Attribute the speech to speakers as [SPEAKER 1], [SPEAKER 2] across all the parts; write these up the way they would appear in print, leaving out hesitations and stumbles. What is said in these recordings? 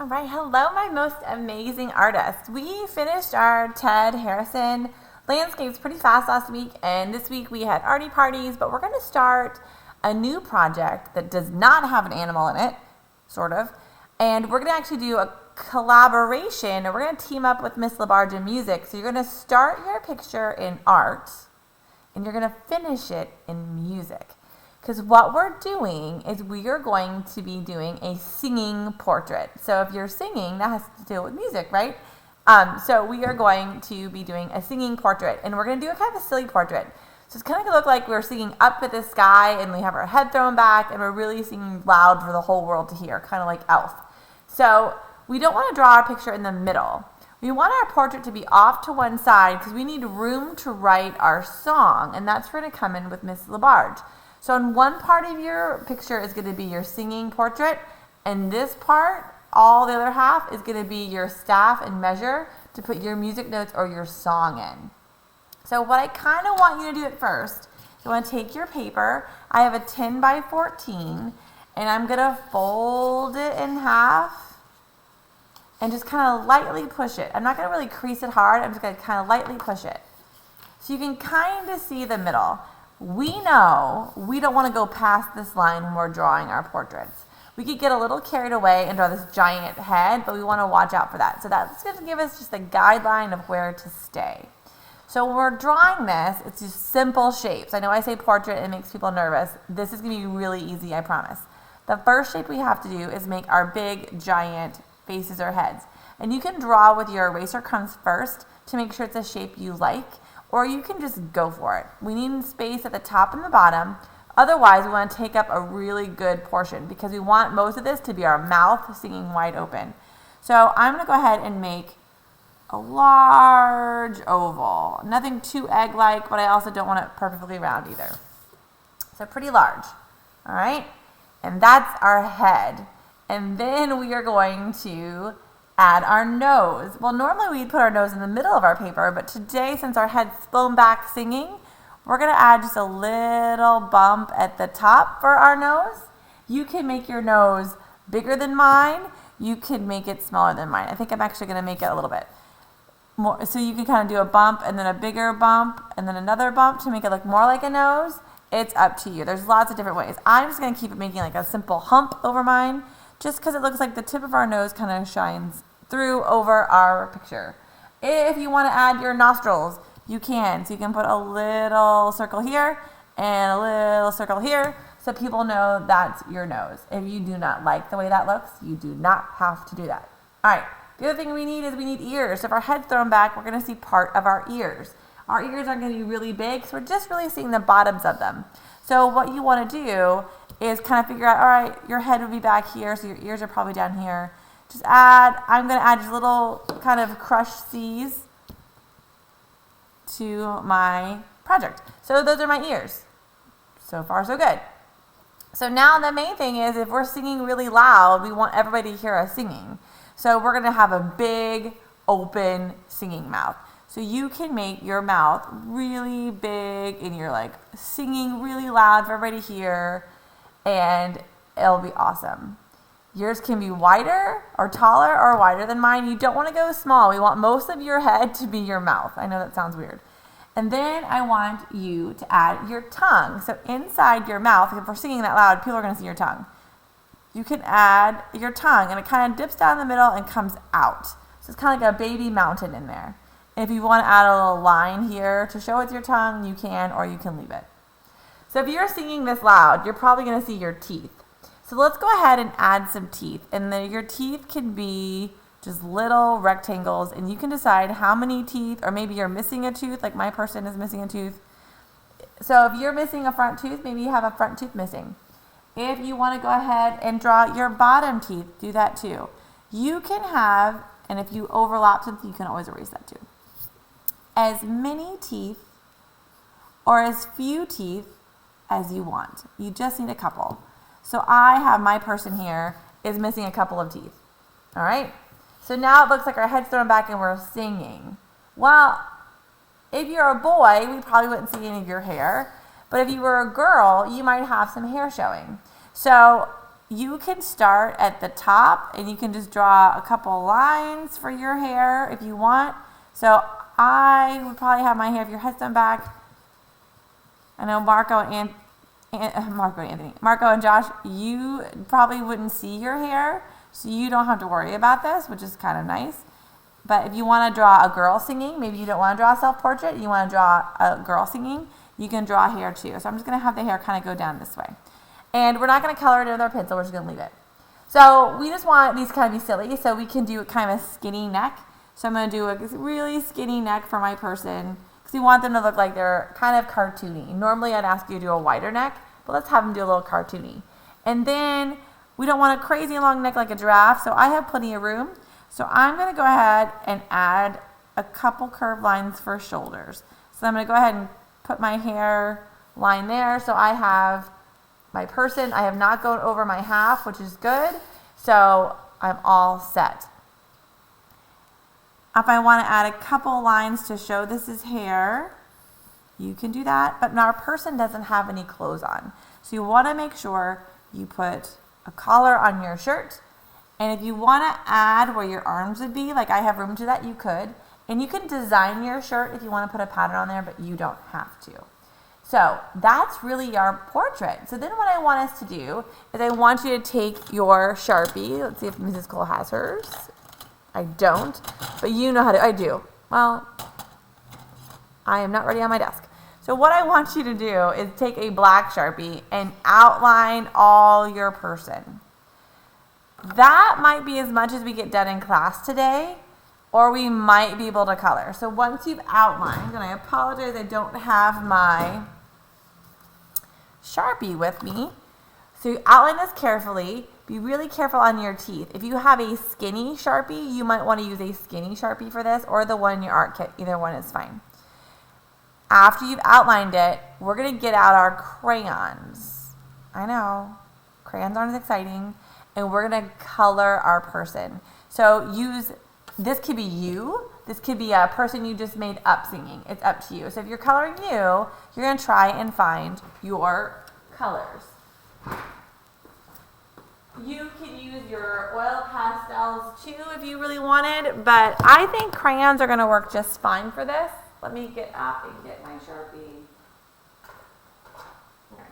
[SPEAKER 1] All right, hello, my most amazing artists. We finished our Ted Harrison landscapes pretty fast last week, and this week we had arty parties, but we're going to start a new project that does not have an animal in it, sort of, and we're going to actually do a collaboration, and we're going to team up with Miss LaBarge in music. So you're going to start your picture in art, and you're going to finish it in music. Because what we're doing is we are going to be doing a singing portrait. So if you're singing, that has to do with music, right? So we are going to be doing a singing portrait, and we're going to do a kind of a silly portrait. So it's kind of going to look like we're singing up at the sky, and we have our head thrown back, and we're really singing loud for the whole world to hear, kind of like Elf. So we don't want to draw our picture in the middle. We want our portrait to be off to one side because we need room to write our song, and that's going to come in with Miss LaBarge. So in one part of your picture is going to be your singing portrait, and this part, all the other half, is going to be your staff and measure to put your music notes or your song in. So what I kind of want you to do at first, you want to take your paper. I have a 10 by 14, and I'm going to fold it in half and just kind of lightly push it. I'm not going to really crease it hard. I'm just going to kind of lightly push it. So you can kind of see the middle. We know we don't want to go past this line when we're drawing our portraits. We could get a little carried away and draw this giant head, but we want to watch out for that. So that's going to give us just a guideline of where to stay. So when we're drawing this, it's just simple shapes. I know I say portrait and it makes people nervous. This is going to be really easy, I promise. The first shape we have to do is make our big, giant faces or heads. And you can draw with your eraser crayons first to make sure it's a shape you like. Or you can just go for it. We need space at the top and the bottom. Otherwise, we want to take up a really good portion because we want most of this to be our mouth singing wide open. So I'm going to go ahead and make a large oval. Nothing too egg-like, but I also don't want it perfectly round either. So pretty large. All right? And that's our head. And then we are going to add our nose. Well, normally we'd put our nose in the middle of our paper, but today, since our head's flown back singing, we're going to add just a little bump at the top for our nose. You can make your nose bigger than mine. You can make it smaller than mine. I think I'm actually going to make it a little bit more. So you can kind of do a bump and then a bigger bump and then another bump to make it look more like a nose. It's up to you. There's lots of different ways. I'm just going to keep it making like a simple hump over mine, just because it looks like the tip of our nose kind of shines through over our picture. If you want to add your nostrils, you can. So you can put a little circle here and a little circle here so people know that's your nose. If you do not like the way that looks, you do not have to do that. All right. The other thing we need is we need ears. So if our head's thrown back, we're going to see part of our ears. Our ears aren't going to be really big, so we're just really seeing the bottoms of them. So what you want to do is kind of figure out, all right, your head would be back here, so your ears are probably down here. Just I'm going to add just little kind of crushed C's to my project. So those are my ears. So far, so good. So now the main thing is if we're singing really loud, we want everybody to hear us singing. So we're going to have a big, open singing mouth. So you can make your mouth really big and you're like singing really loud for everybody to hear, and it'll be awesome. Yours can be wider or taller or wider than mine. You don't want to go small. We want most of your head to be your mouth. I know that sounds weird. And then I want you to add your tongue. So inside your mouth, if we're singing that loud, people are going to see your tongue. You can add your tongue, and it kind of dips down the middle and comes out. So it's kind of like a baby mountain in there. And if you want to add a little line here to show it's your tongue, you can, or you can leave it. So if you're singing this loud, you're probably going to see your teeth. So let's go ahead and add some teeth. And then your teeth can be just little rectangles, and you can decide how many teeth, or maybe you're missing a tooth, like my person is missing a tooth. So if you're missing a front tooth, maybe you have a front tooth missing. If you want to go ahead and draw your bottom teeth, do that too. You can have, and if you overlap something, you can always erase that too, as many teeth or as few teeth as you want. You just need a couple. So I have my person here is missing a couple of teeth. All right? So now it looks like our head's thrown back and we're singing. Well, if you're a boy, we probably wouldn't see any of your hair. But if you were a girl, you might have some hair showing. So you can start at the top and you can just draw a couple lines for your hair if you want. So I would probably have my hair, if your head's done back. I know Marco and Josh, you probably wouldn't see your hair, so you don't have to worry about this, which is kind of nice. But if you want to draw a girl singing, maybe you don't want to draw a self-portrait, you want to draw a girl singing, you can draw hair too. So I'm just going to have the hair kind of go down this way. And we're not going to color it in with our pencil, we're just going to leave it. So we just want these kind of be silly, so we can do kind of a skinny neck. So I'm going to do a really skinny neck for my person, because we want them to look like they're kind of cartoony. Normally I'd ask you to do a wider neck, but let's have them do a little cartoony. And then we don't want a crazy long neck like a giraffe, so I have plenty of room. So I'm going to go ahead and add a couple curved lines for shoulders. So I'm going to go ahead and put my hair line there. So I have my person. I have not gone over my half, which is good. So I'm all set. If I want to add a couple lines to show this is hair, you can do that. But our person doesn't have any clothes on. So you want to make sure you put a collar on your shirt. And if you want to add where your arms would be, like I have room to that, you could. And you can design your shirt if you want to put a pattern on there, but you don't have to. So that's really our portrait. So then what I want us to do is I want you to take your Sharpie. Let's see if Mrs. Cole has hers. I don't, but you know how to. I do. Well, I am not ready on my desk. So what I want you to do is take a black Sharpie and outline all your person. That might be as much as we get done in class today, or we might be able to color. So once you've outlined, and I apologize I don't have my Sharpie with me. So you outline this carefully. Be really careful on your teeth. If you have a skinny Sharpie, you might want to use a skinny Sharpie for this, or the one in your art kit. Either one is fine. After you've outlined it, we're going to get out our crayons. I know, crayons aren't as exciting. And we're going to color our person. So this could be you. This could be a person you just made up singing. It's up to you. So if you're coloring you, you're going to try and find your colors. You can use your oil pastels too if you really wanted, but I think crayons are going to work just fine for this. Let me get up and get my Sharpie. Okay.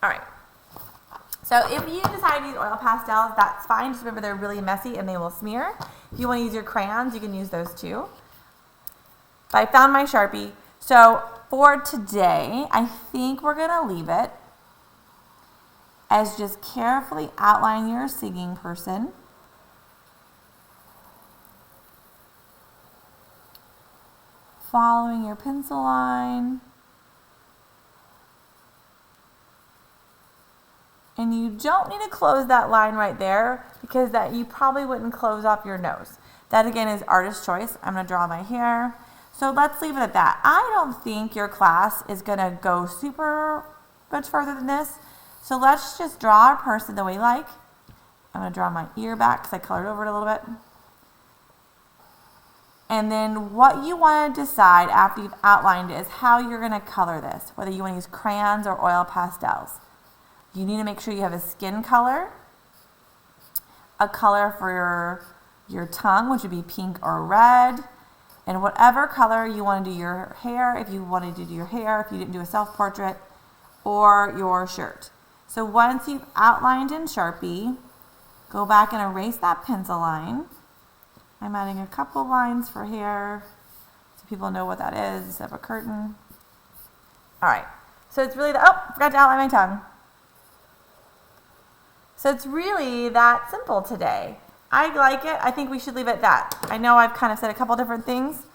[SPEAKER 1] All right. So if you decide to use oil pastels, that's fine. Just remember they're really messy and they will smear. If you want to use your crayons, you can use those too. But I found my Sharpie. So for today, I think we're going to leave it as just carefully outline your singing person. Following your pencil line. And you don't need to close that line right there because that you probably wouldn't close off your nose. That again is artist choice. I'm going to draw my hair. So let's leave it at that. I don't think your class is going to go super much further than this. So let's just draw our person the way you like. I'm going to draw my ear back because I colored over it a little bit. And then what you want to decide after you've outlined it is how you're going to color this, whether you want to use crayons or oil pastels. You need to make sure you have a skin color, a color for your tongue, which would be pink or red, and whatever color you want to do your hair, if you wanted to do your hair, if you didn't do a self-portrait, or your shirt. So once you've outlined in Sharpie, go back and erase that pencil line. I'm adding a couple lines for hair so people know what that is instead of a curtain. All right, so it's really forgot to outline my tongue. So it's really that simple today. I like it. I think we should leave it at that. I know I've kind of said a couple different things,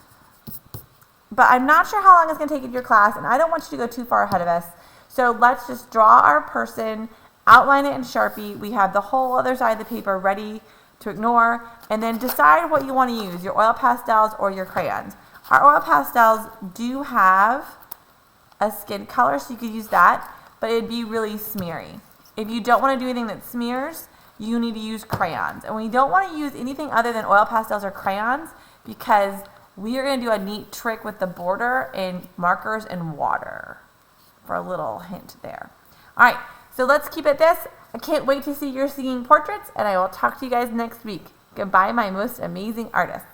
[SPEAKER 1] but I'm not sure how long it's going to take in your class, and I don't want you to go too far ahead of us. So let's just draw our person, outline it in Sharpie. We have the whole other side of the paper ready to ignore, and then decide what you want to use, your oil pastels or your crayons. Our oil pastels do have a skin color, so you could use that, but it'd be really smeary. If you don't want to do anything that smears, you need to use crayons. And we don't want to use anything other than oil pastels or crayons because we are going to do a neat trick with the border and markers and water for a little hint there. All right, so let's keep it this. I can't wait to see your singing portraits, and I will talk to you guys next week. Goodbye, my most amazing artists.